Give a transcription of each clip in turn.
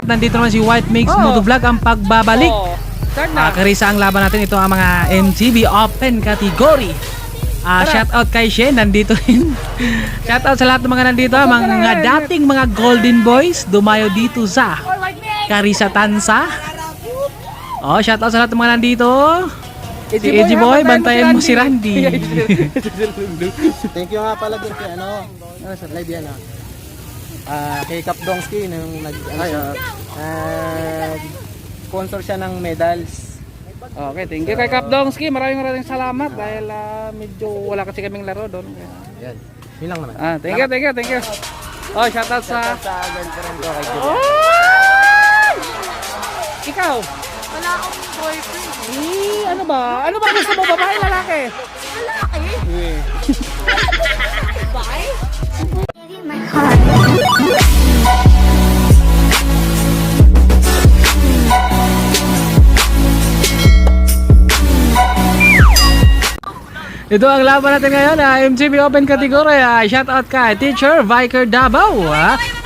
at nandito naman si White Mix Motovlog ang pagbabalik. Karisa ang laban natin. Ito ang mga MTB Open category. Shoutout kay Shen, nandito rin. Shoutout sa lahat ng mga nandito, mga dating mga Golden Boys, dumayo dito sa Karisa Tansa. Shoutout sa lahat ng mga nandito. Si Edgy Boy, bantayan mo si Randy. Thank you nga pala din kay sa live yan kay Kapdongski nung sponsor siya ng medals. Okay, thank you kay Kapdongski. Maraming salamat dahil medyo wala kasi kaming laro doon. Yan. Yun lang naman. Thank you. Shoutout sa girlfriend ko kay ikaw. Wala akong boyfriend. Ano ba? Ano ba gusto mo, babae, lalaki? Lalaki? Bye? Ito ang laban natin ngayon, MTB Open category. Shoutout kay Teacher Viker Davao.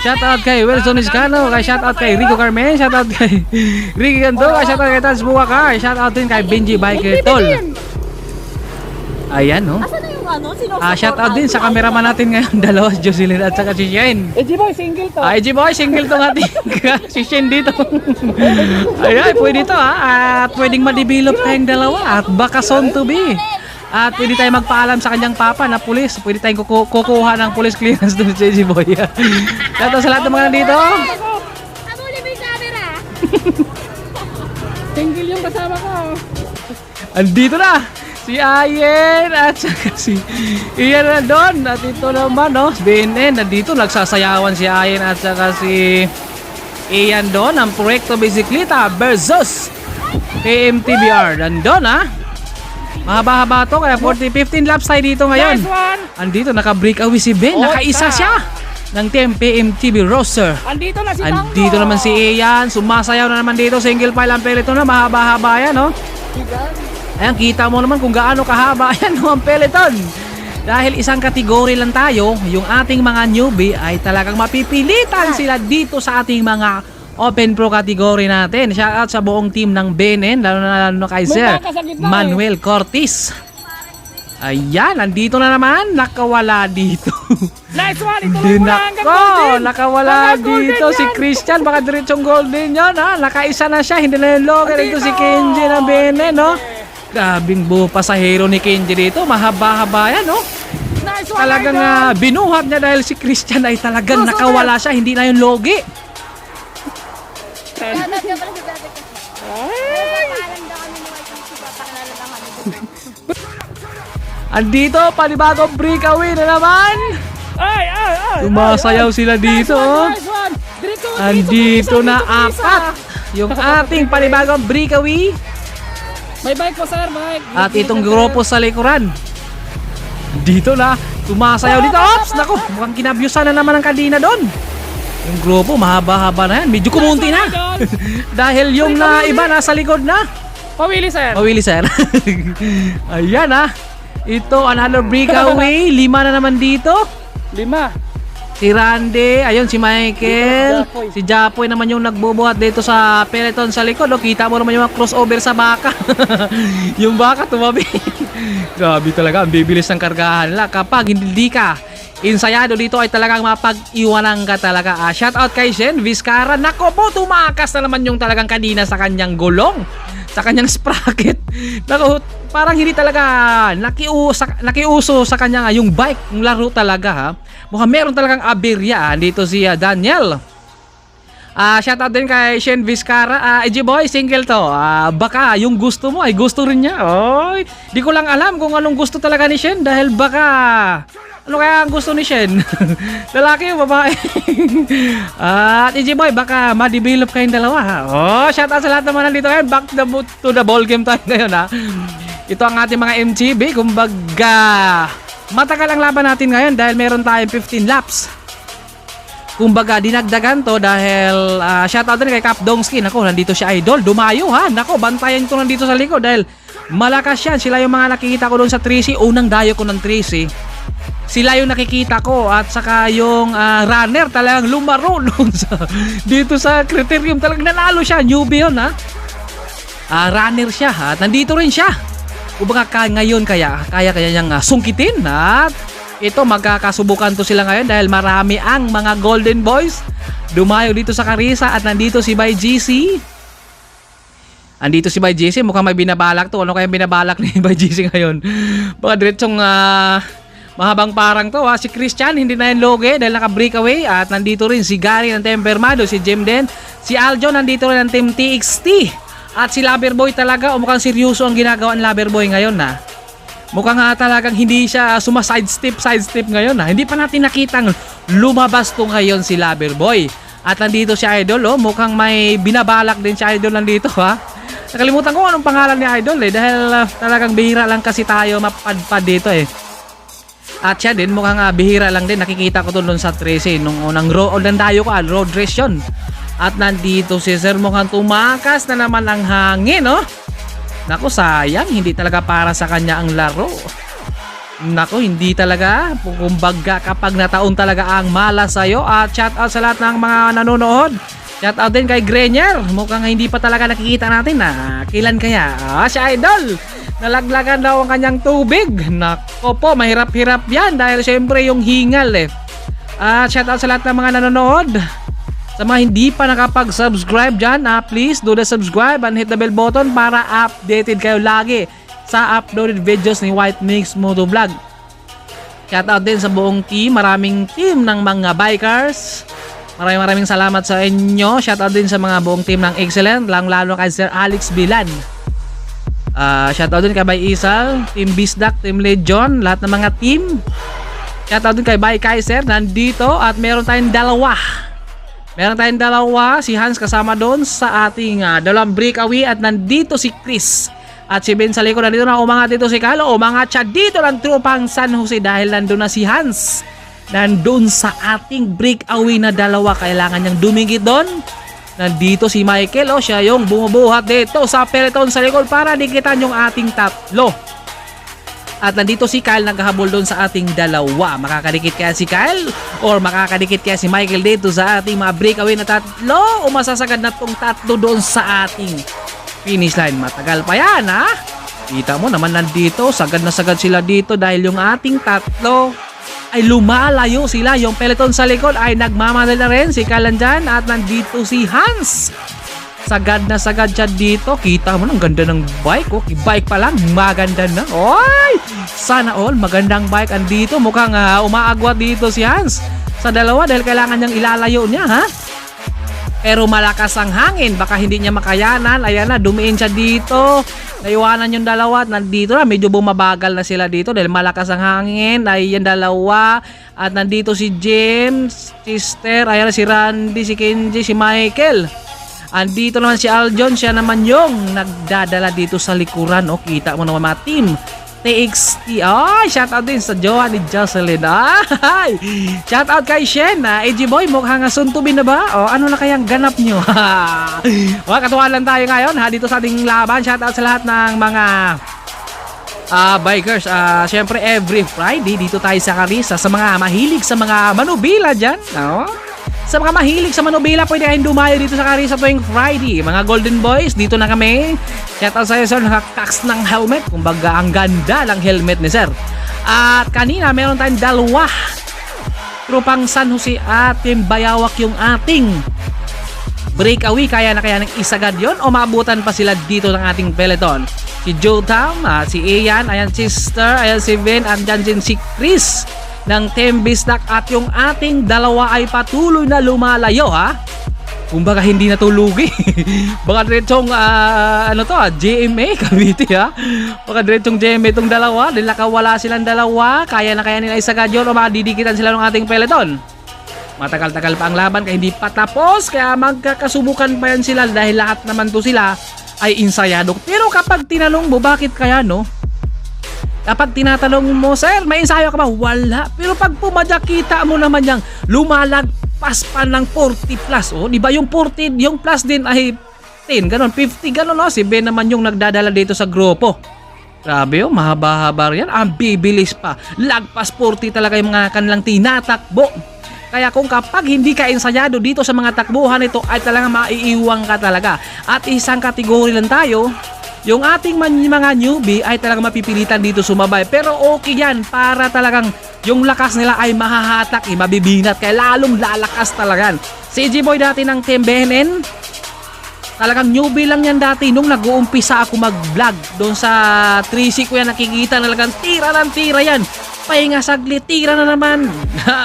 Shoutout kay Wilson Iscano. Shoutout kay Rico Carmen. Shoutout kay Ricky Ganto. Shoutout kay Tans Buwakar. Shoutout din kay Benji Biker Tol. Ayan, no? Asan na yung sino? Shoutout din sa cameraman natin ngayon, dalawa, Jocelyn at saka si Shane. Edgy Boy, single to. Edgy Boy, single to natin. Si Shane dito. Ayan, pwede to At pwedeng ma-develop kayong dalawa. At baka soon to be. At pwede tayo magpaalam sa kanyang papa na pulis. Pwede tayong kukuha ng police clearance doon sa Edgy Boy. Shoutout sa lahat ng mga nandito. Habuli mo yung camera. Single yung kasama ko. Andito na si Ayen at saka si Ian nandun. At ito naman BNN nandito, nagsasayawan si Ayen at saka si Ian doon. Ang Proyekto Bisikleta versus KMTBR nandun mahaba-haba to, kaya 15 laps tayo dito ngayon. Andito naka-breakaway si Ben, nakaisa siya ng Team PMTB roster. Andito na si Andito naman si Ian, sumasayaw na naman dito, single file ang peloton na, mahaba-haba yan Ayan, kita mo naman kung gaano kahaba yan ang peloton. Dahil isang kategory lang tayo, yung ating mga newbie ay talagang mapipilitan sila dito sa ating mga Open Pro category natin. Shoutout sa buong team ng BNN, lalo na kay Sir Manuel Cortis. Ayan, nandito na naman, nakawala dito. Nice one, ituloy mo na hanggang golden. Nakawala dito si Christian, baka diretsong golden yun nakaisa na siya, hindi na yung logger. Ito si Kenji ng BNN Grabing buo pasahero ni Kenji dito, mahaba-haba yan Nice one, talagang binuhat niya dahil si Christian ay talagang nakawala siya, hindi na yung logi. Shoutout ka pala sa dati kasi. Paalam daw kami ng White Mix. Papakilala lang kami. Andito, panibagong breakaway na naman. Sumasayaw sila dito Nice one. Andito na apat yung ating panibagong breakaway. May bike po sir, bike. At itong grupo sa likuran. Dito na, sumasayaw dito. Ops, naku, mukhang kinabyusan na naman ang kadina doon. Yung grupo, mahaba-haba na yan. Medyo kumunti na. Dahil yung iba nasa likod na. Pawili sir. Pawili sir. Ayan Ito, another breakaway. 5 na naman dito. 5. Si Randy, ayun si Michael, si Japoy naman yung nagbubuhat dito sa peloton sa likod. Kita mo naman yung mga crossover sa baka. Yung baka tumabi. Grabe talaga, ang bibilis ng kargahan nila. Kapag hindi ka insayado dito ay talagang mapag-iwanan ka talaga. Shoutout kay Shen Vizcara. Nako po, tumakas na naman yung talagang kanina sa kanyang gulong, sa kanyang sprocket. Nako, parang hindi talaga nakiuso sa kanya yung bike, yung laro talaga Mukhang meron talagang aberya dito si Daniel. Shoutout din kay Shen Vizcara. Edgy Boy, single to. Baka yung gusto mo ay gusto rin niya. Oy, di ko lang alam kung anong gusto talaga ni Shen dahil baka ano kaya ang gusto ni Shen? Lalaki o babae? At Edgy Boy, baka ma-develop kayong dalawa shoutout sa lahat naman nandito ngayon. Back to the ball game tayo ngayon Ito ang ating mga MTB. Kumbaga matagal ang laban natin ngayon dahil meron tayong 15 laps. Kumbaga dinagdagan to dahil shoutout din kay Kapdongski. Nako, nandito si Idol, dumayo Nako, bantayan ko nandito sa likod dahil malakas yan. Sila yung mga nakikita ko doon sa 3C. Unang dayo ko ng 3C. Sila yung nakikita ko at saka yung runner talagang lumaro doon dito sa criterium, talagang nanalo siya, newbie yun ha. Runner siya at nandito rin siya. Kumbaga ngayon kaya niyang sungkitin at ito magkakasubukan to sila ngayon dahil marami ang mga Golden Boys dumayo dito sa Carissa at nandito si By GC. Andito si By GC, mukhang may binabalak to. Ano kaya binabalak ni By GC ngayon? Baka diretsong mahabang parang to ha. Si Christian hindi na yung loge dahil naka-breakaway at nandito rin si Gary ng Tempermado, si Jim Den, si Aljo nandito rin ng Team TXT. At si Loverboy talaga, mukhang seryoso ang ginagawa ng Loverboy ngayon na. Mukhang talagang hindi siya sidestep ngayon na. Hindi pa natin nakitang lumabas to ngayon si Loverboy. At nandito si Idol mukhang may binabalak din si Idol nandito ha. Nakalimutan ko anong pangalan ni Idol dahil talagang bihira lang kasi tayo mapadpad dito At siya din mukhang bihira lang din, nakikita ko doon sa 13 nung unang dayo ko road race yun. At nandito si Sir mukhang tumakas na naman ang hangin Naku, sayang, hindi talaga para sa kanya ang laro. Naku, hindi talaga. Kumbaga kapag nataon talaga ang malas sa'yo. At shout out sa lahat ng mga nanonood. Shout out din kay Grenier. Mukhang hindi pa talaga nakikita natin na kailan kaya. Si Idol, nalaglagan daw ang kanyang tubig. Naku po, mahirap-hirap yan dahil syempre yung hingal shout out sa lahat ng mga nanonood. Sa mga hindi pa nakapag-subscribe dyan, please do the subscribe and hit the bell button para updated kayo lagi sa uploaded videos ni White Mix Moto Vlog. Shoutout din sa buong team, maraming team ng mga bikers. Maraming salamat sa inyo. Shoutout din sa mga buong team ng Excellent, lalo kay Sir Alex Bilan. Shoutout din kay Bay Isal, Team Bisdak, Team Legion, lahat ng mga team. Shoutout din kay Bay Kaiser, nandito at meron tayong dalawa, si Hans kasama doon sa ating dalawang breakaway at nandito si Chris at si Ben sa likod. Nandito na umangat dito si Carlo, umangat siya dito ng tropang San Jose dahil nandun na si Hans nandun sa ating breakaway na dalawa. Kailangan niyang dumigit doon. Nandito si Michael siya yung bumubuhat dito sa peloton sa likod para dikitan yung ating tatlo. At nandito si Kyle naghahabol doon sa ating dalawa. Makakadikit kaya si Kyle or makakadikit kaya si Michael dito sa ating mga breakaway na tatlo o masasagad na tong tatlo doon sa ating finish line. Matagal pa yan Kita mo naman nandito, sagad na sagad sila dito dahil yung ating tatlo ay lumalayo sila. Yung peloton sa likod ay nagmamadali na rin. Si Kyle nandyan at nandito si Hans. Sagad na sagad siya dito. Kita mo, ang ganda ng bike. Bike pa lang, maganda na. Oy! Sana all, magandang bike andito. Mukhang umaagwat dito si Hans sa dalawa dahil kailangan niyang ilalayo niya Pero malakas ang hangin, baka hindi niya makayanan. Ayan na, dumiin siya dito. Naiwanan yung dalawa at nandito na. Medyo bumabagal na sila dito dahil malakas ang hangin. Ayan dalawa. At nandito si James, Sister, ayan si Randy, si Kenji, si Michael. Andito naman si Aljon, siya naman yung nagdadala dito sa likuran. Kita mo naman mga team TXT. Shoutout din sa jowa ni Jocelyn. Shoutout kay Shen. AG Boy, mukhang suntubin na ba? Ano na kayang ganap nyo? Katuwa lang tayo ngayon dito sa ating laban. Shoutout sa lahat ng mga bikers. Syempre every Friday dito tayo sa Carissa. Sa mga mahilig sa mga manubila dyan. Sa mga mahilig sa manubila, pwede kayong dumayo dito sa Carissa tuwing Friday. Mga Golden Boys, dito na kami. Shoutout sa iyo, sir, nakakaks ng helmet. Kumbaga, ang ganda ng helmet ni sir. At kanina, meron tayong dalawa. Tropang San Jose at Team Bayawak yung ating breakaway. Kaya ng isagad yon o maabutan pa sila dito ng ating peloton. Si Joe Tam, si Ian, ayan Sister, ayan si Vin, andyan din si Chris ng Team Bisdak at yung ating dalawa ay patuloy na lumalayo Kumbaga hindi natulugi. Baka diretsong GMA Cavite Baka diretsong GMA itong dalawa. Dahil nakawala silang dalawa. Kaya nila isagad yun o madidikitan sila ng ating peloton. Matagal-tagal pa ang laban kaya hindi pa tapos. Kaya magkakasubukan pa yan sila dahil lahat naman to sila ay insayado. Pero kapag tinanong mo bakit kaya kapag tinatanong mo, sir, may ensayo ka ba? Wala. Pero pag pumadyak, kita mo naman yung lumalagpas pa ng 40 plus. Di ba yung 40, yung plus din ay 10, ganon, 50, ganon. Si Ben naman yung nagdadala dito sa grupo. Grabe oh, mahaba-haba yan. Ang bibilis pa. Lagpas 40 talaga yung mga kanilang tinatakbo. Kaya kung kapag hindi ka ensayado dito sa mga takbuhan ito ay talagang maiiwang ka talaga. At isang kategory lang tayo, yung ating mga newbie ay talagang mapipilitan dito sumabay. Pero okay yan para talagang yung lakas nila ay mahahatak, mabibinat. Kaya lalong lalakas talaga. Si G-Boy dati ng Team BNN, talagang newbie lang yan dati nung nag-uumpisa ako mag-vlog. Doon sa 3C ko yan nakikita talagang tira ng tira yan. Pahinga saglit, tira na naman.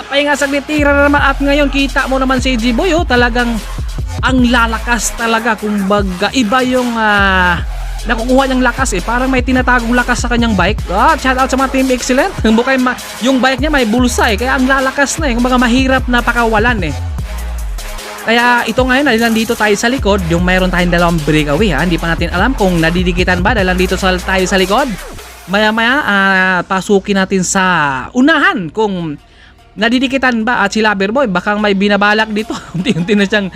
Pahinga saglit, tira na naman. At ngayon, kita mo naman si G-Boy, oh, talagang ang lalakas talaga. Kumbaga, iba yung nakukuha niyang lakas eh. Parang may tinatagong lakas sa kanyang bike. Shout out sa mga Team Excellent. Yung bike niya may bulsa eh. Kaya ang lalakas na eh. Kumbaga, mahirap na pakawalan eh. Kaya ito ngayon, nandito tayo sa likod. Yung mayroon tayong dalawang breakaway ha. Hindi pa natin alam kung nadidikitan ba dahil nandito tayo sa likod. Maya-maya, pasukin natin sa unahan kung nadidikitan ba at si Loverboy. Baka may binabalak dito. Unti-unti na siyang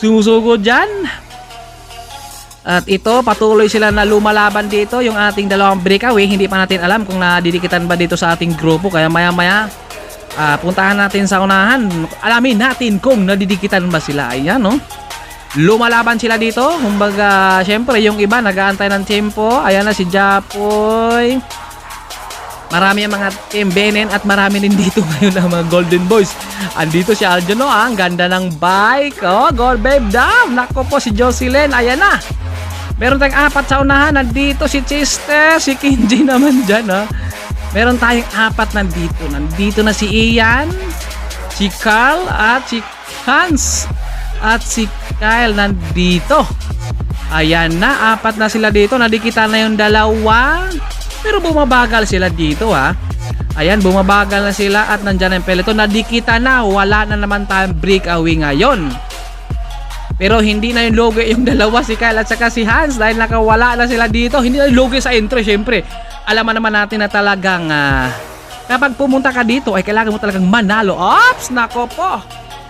sumusugod dyan. At ito, patuloy sila na lumalaban dito. Yung ating dalawang breakaway, hindi pa natin alam kung nadidikitan ba dito sa ating grupo. Kaya maya-maya, puntahan natin sa unahan. Alamin natin kung nadidikitan ba sila. Ayan, no? Lumalaban sila dito. Kumbaga, syempre, yung iba nag-aantay ng tempo. Ayan na si Japoy. Marami ang mga Team BNN at marami din dito ngayon ang mga Golden Boys. Andito si Aljon, no? Ang ganda ng bike. Oh, Gold Babe Dam. Nako po si Jocelyn. Ayan na. Meron tayong 4 sa unahan. Nandito si Chester. Si Kenji naman dyan, ha? Meron tayong 4 nandito. Nandito na si Ian, si Carl, at si Hans. At si Kyle nandito. Ayan na, 4 na sila dito. Nadikita na yung dalawa. Pero bumabagal sila dito ha. Ayan, bumabagal na sila at nandyan ang peloton. Nadikita na, wala na naman tayong breakaway ngayon. Pero hindi na yung logo yung dalawa, si Kyle at saka si Hans. Dahil nakawala na sila dito. Hindi na yung logo sa entry, syempre. Alaman naman natin na talagang kapag pumunta ka dito ay kailangan mo talagang manalo. Ops, nako po.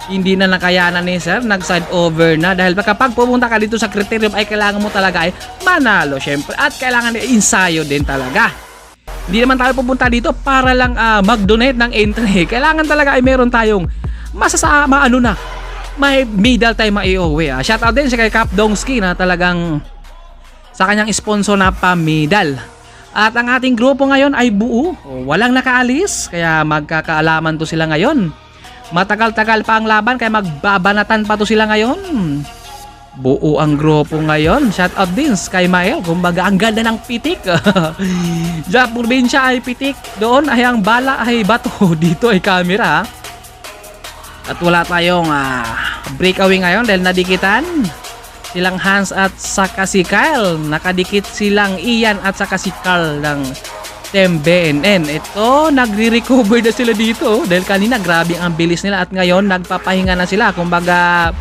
Hindi na nakayanan ni sir, nag-side over na dahil kapag pumunta ka dito sa criterium ay kailangan mo talaga ay manalo syempre at kailangan ensayo din talaga. Hindi naman tayo pupunta dito para lang mag-donate ng entry. Kailangan talaga ay meron tayong masasama may medal tayo mai-uwi. Shout out din sa kay Cap Dongski na talagang sa kanyang sponsor na pa-medal. At ang ating grupo ngayon ay buo, walang nakaalis kaya magkakaalaman to sila ngayon. Matagal-tagal pa ang laban kaya magbabanatan pa to sila ngayon. Buo ang grupo ngayon. Shout out din kay Mael. Kumbaga ang ganda ng pitik. Sa probinsya ay pitik. Doon ay ang bala ay bato. Dito ay camera. At wala tayong breakaway ngayon dahil nadikitan silang Hans at saka si Kyle. Nakadikit silang Ian at saka si Carl ng Team BNN. Ito, nagre-recover na sila dito dahil kanina grabe ang bilis nila at ngayon nagpapahinga na sila. Kumbaga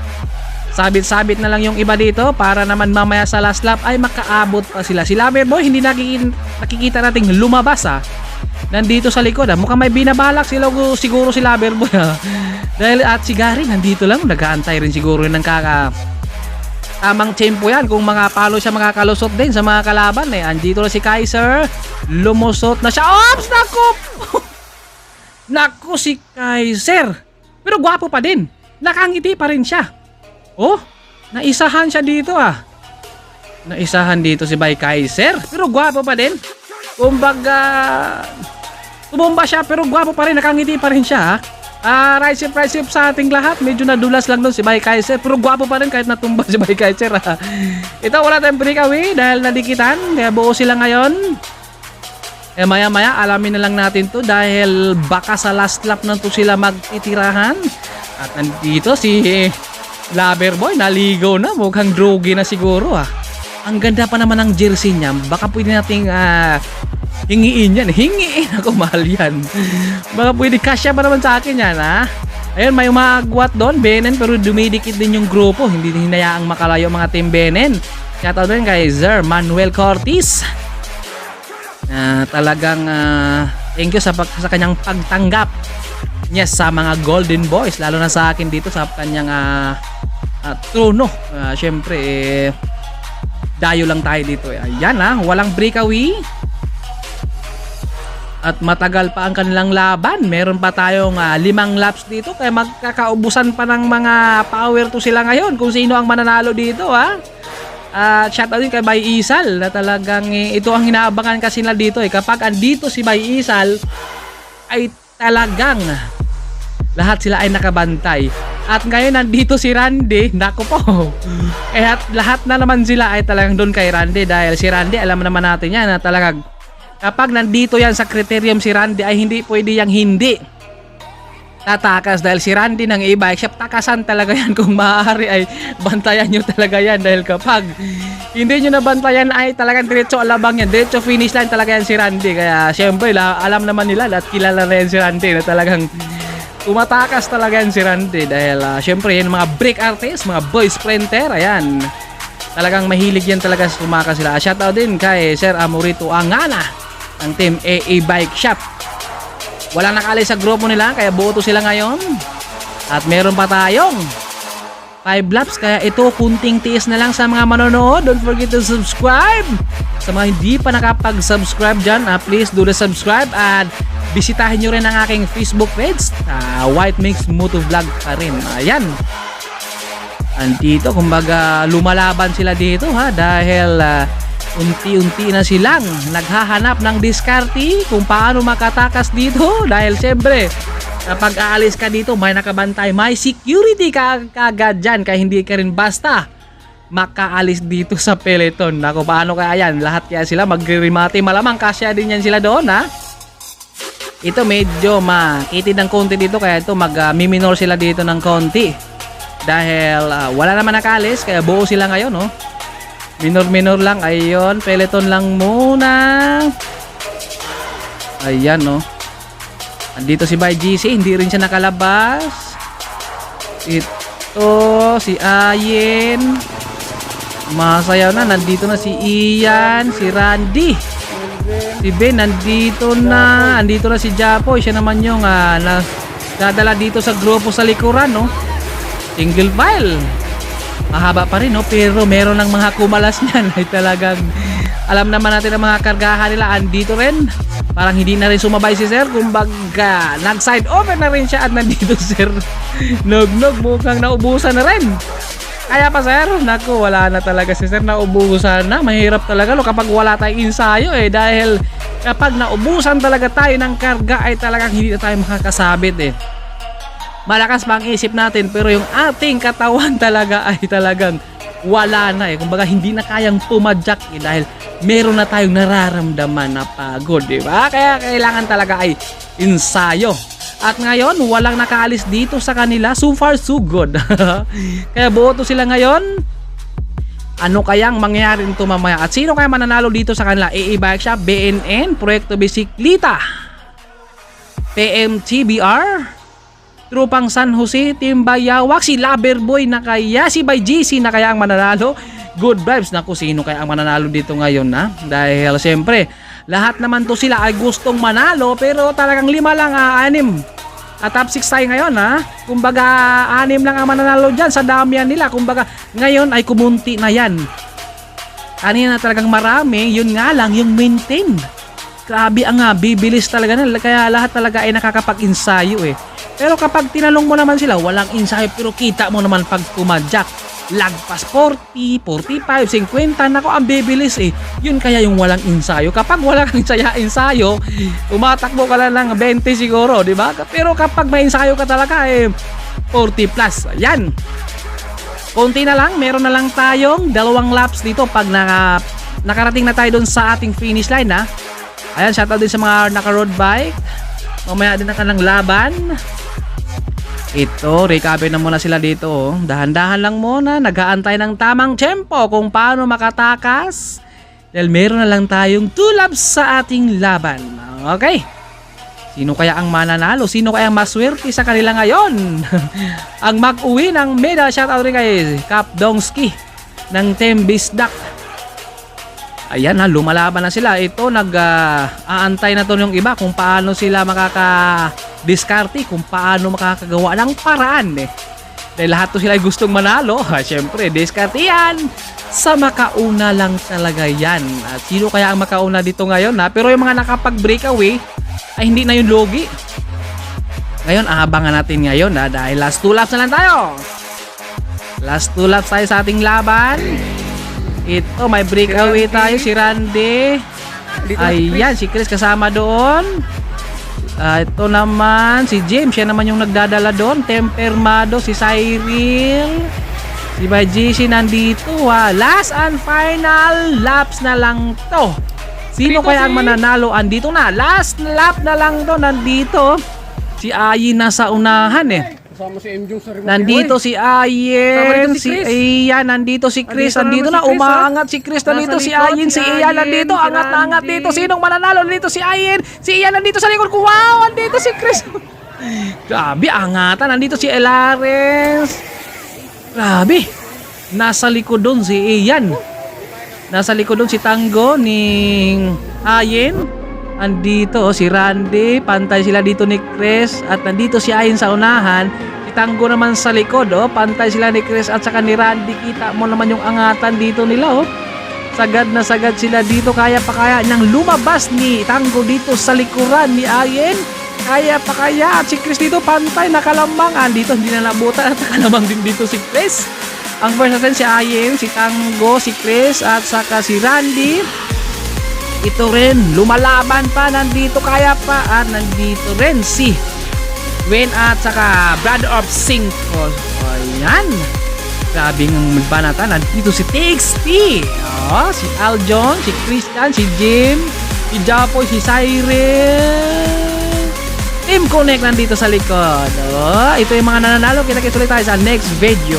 sabit-sabit na lang yung iba dito para naman mamaya sa last lap ay makaabot pa sila. Si Loverboy hindi nakikita nating lumabas nandito sa likod mukhang may binabalak sila siguro si Loverboy dahil at si Gary nandito lang nag-aantay rin siguro ng tamang tempo yan kung mga palo siya makakalusot din sa mga kalaban andito na si Kaiser, lumusot na siya. Ops! Naku! Naku si Kaiser, pero gwapo pa din, nakangiti pa rin siya. Oh, naisahan siya dito naisahan dito si Bay Kaiser, pero gwapo pa din. Kumbaga tumumba siya pero gwapo pa rin, nakangiti pa rin siya right sip sa ating lahat. Medyo nadulas lang doon si Bay Kaiser pero gwapo pa rin kahit natumba si Bay Kaiser Ito wala tayong breakaway dahil nadikitan kaya buo sila ngayon. Maya-maya alamin na lang natin to dahil baka sa last lap na to sila magtitirahan. At nandito si Loverboy naligaw na, mukhang drogi na siguro Ang ganda pa naman ng jersey niya. Baka pwede nating hingiin yan. Hingiin ako, mahal yan. Baka pwede kasya pa naman sa akin yan Ayun, may umagwat doon BNN pero dumidikit din yung grupo. Hindi hinayaang makalayo mga Team BNN. Shoutout din kay Sir Manuel Cortis. Talagang thank you sa kanyang pagtanggap niya sa mga Golden Boys. Lalo na sa akin dito sa kanyang trono. Syempre dayo lang tayo dito Ayan walang breakaway. At matagal pa ang kanilang laban. Meron pa tayong 5 laps dito. Kaya magkakaubusan pa ng mga power to sila ngayon. Kung sino ang mananalo dito ha. At shoutout din kay Bay Isal na talagang ito ang hinaabangan kasi nila dito eh. Kapag andito si Bay Isal ay talagang lahat sila ay nakabantay. At ngayon nandito si Randy. Naku po. Kaya lahat na naman sila ay talagang doon kay Randy. Dahil si Randy alam naman natin yan na talagang kapag nandito yan sa criterium si Randy ay hindi pwede yang hindi tatakas. Dahil si Randy ng e-bike shop, takasan talaga yan. Kung maaari ay bantayan nyo talaga yan. Dahil kapag hindi nyo nabantayan ay talagang diretso alabang yan. Diretso finish line talaga yan si Randy. Kaya syempre alam naman nila at kilala na yan si Randy na talagang tumatakas talaga yan si Randy. Dahil syempre yan mga brake artist, mga boy sprinter, ayan. Talagang mahilig yan talaga sa tumakas sila. Shoutout din kay Sir Amorito Angana ng Team AA Bike Shop. Walang nakali sa grupo nila kaya buo to sila ngayon. At meron pa tayong 5 laps kaya ito kunting tiis na lang sa mga manonood. Don't forget to subscribe. Sa mga hindi pa nakapag-subscribe dyan, please do the subscribe at bisitahin nyo rin ang aking Facebook page, White Mix Moto Vlog pa rin. Ayan. Andito, kumbaga lumalaban sila dito ha dahil unti-unti na silang naghahanap ng diskarte kung paano makatakas dito dahil siyempre kapag aalis ka dito may nakabantay, may security ka agad dyan kaya hindi ka rin basta makaalis dito sa peloton. Naku, paano kaya yan? Lahat kaya sila magre-remate, malamang kasya din yan sila doon ha. Ito medyo makitid ng konti dito kaya ito mag-minor sila dito ng konti. Dahil wala naman nakalis kaya buo sila ngayon no. Minor lang, ayun, peloton lang muna. Ayan no. Andito si Bay GC, hindi rin siya nakalabas. Ito si Ayen. Masayaw na, nandito na si Ian, si Randy. Si Ben nandito na. Andito na si Japoy, siya naman yung dadala dito sa grupo sa likuran no. Single file. Mahaba pa rin no, pero meron ng mga kumalas niyan ay talagang alam naman natin ang mga kargahan nila andito rin. Parang hindi na rin sumabay si Sir, kumbaga nag side over na rin siya at nandito Sir. Nog mukhang naubusan na rin. Kaya pa Sir, naku wala na talaga si Sir, naubusan na. Mahirap talaga no kapag wala tayong ensayo dahil kapag naubusan talaga tayo ng karga ay talagang hindi na tayo makakasabit Malakas pa ang isip natin pero yung ating katawan talaga ay talagang wala na kumbaga hindi na kayang pumadyak dahil meron na tayong nararamdaman na pagod, di ba? Kaya kailangan talaga ay ensayo. At ngayon, walang nakaalis dito sa kanila. So far, so good. Kaya buo to sila ngayon. Ano kayang mangyayari nito mamaya? At sino kaya mananalo dito sa kanila? AA Bike Shop, BNN, Proyekto Bisiklita, PMTBR, Trupang San Jose, Team Bayawak, si Loverboy na kaya, si Bay GC na kaya ang mananalo. Good vibes. Naku, sino kaya ang mananalo dito ngayon na? Dahil siyempre, lahat naman to sila ay gustong manalo pero talagang 5 lang, 6. Top 6 tayo ngayon ha. Kumbaga 6 lang ang mananalo dyan sa damihan nila. Kumbaga ngayon ay kumunti na yan. Kanina talagang marami, yun nga lang yung maintain. Grabe ang bibilis talaga na. Kaya lahat talaga ay nakakapag-ensayo Pero kapag tinanong mo naman sila, walang ensayo pero kita mo naman pag pumadyak. Lagpas 40, 45, 50, nako ang bibilis Yun kaya yung walang ensayo. Kapag wala kang ensayo, tumatakbo ka lang ng 20 siguro, di ba? Pero kapag may ensayo ka talaga 40 plus. Ayan. Konti na lang, meron na lang tayong 2 laps dito pag nakarating na tayo doon sa ating finish line ha. Ayan, shoutout din sa mga naka-road bike. Mamaya din na kanang laban. Ito, recover na muna sila dito. Dahan-dahan lang muna. Nag-aantay ng tamang tempo kung paano makatakas. Dahil meron na lang tayong 2 laps sa ating laban. Okay. Sino kaya ang mananalo? Sino kaya ang maswerte sa kanila ngayon? Ang mag-uwi ng medal. Shoutout rin kay Cap Dongski ng Team Bisdak. Ayan lumalaban na sila. Ito, nag-aantay na to yung iba kung paano sila makaka-diskarte, kung paano makakagawa ng paraan Dahil lahat to sila ay gustong manalo. Siyempre, diskarte yan. Sa makauna lang talaga yan. At sino kaya ang makauna dito ngayon Pero yung mga nakapag-breakaway, ay hindi na yung logi. Ngayon, abangan natin ngayon dahil last 2 laps na lang tayo. Last 2 laps tayo sa ating laban. Ito, may breakaway tayo, si Randy. Ayan, si Chris kasama doon. Ito naman, si James, siya naman yung nagdadala doon. Tempermado, si Cyril. Si GC nandito ha. Last and final laps na lang to. Sino kaya ang mananalo? Andito na. Last lap na lang to. Nandito. Si Ayin nasa unahan eh. Kasama si MJ sa remote. Nandito si Ayin. Si Ian. Nandito si Chris. Nandito na. Umaangat si Chris. Nandito si Ayin. Si Ian nandito. Angat na angat dito. Sinong mananalo? Nandito si Ayin. Si Ian nandito sa likod ko. Wow! Nandito si Chris. Grabe, angatan. Nandito si Elares. Grabe. Nasa likod doon si Ian. Nasa likod doon si Tango ni Ayin. Andito si Randy. Pantay sila dito ni Chris. At nandito si Ayin sa unahan. Si Tango naman sa likod. Pantay sila ni Chris at saka ni Randy. Kita mo naman yung angatan dito nila. Sagad na sagad sila dito. Kaya pa kaya niyang lumabas ni Tango dito sa likuran ni Ayin. Kaya pa kaya. At si Chris dito pantay, nakalambang. Dito hindi na nabutan at nakalambang din dito si Chris. Ang first natin si Ayin, si Tango, si Chris at saka si Randy. Ito rin, lumalaban pa. Nandito kaya pa. At nandito rin si Wayne at saka Brother of Cinco. Ayan. Grabe ng magbanatan. Nandito si TXT. Si Aljon, si Christian, si Jim, si Japoy, si Cyril. Team Connect nandito sa likod. Ito yung mga nananalo. Kita-kits ulit tayo sa next video.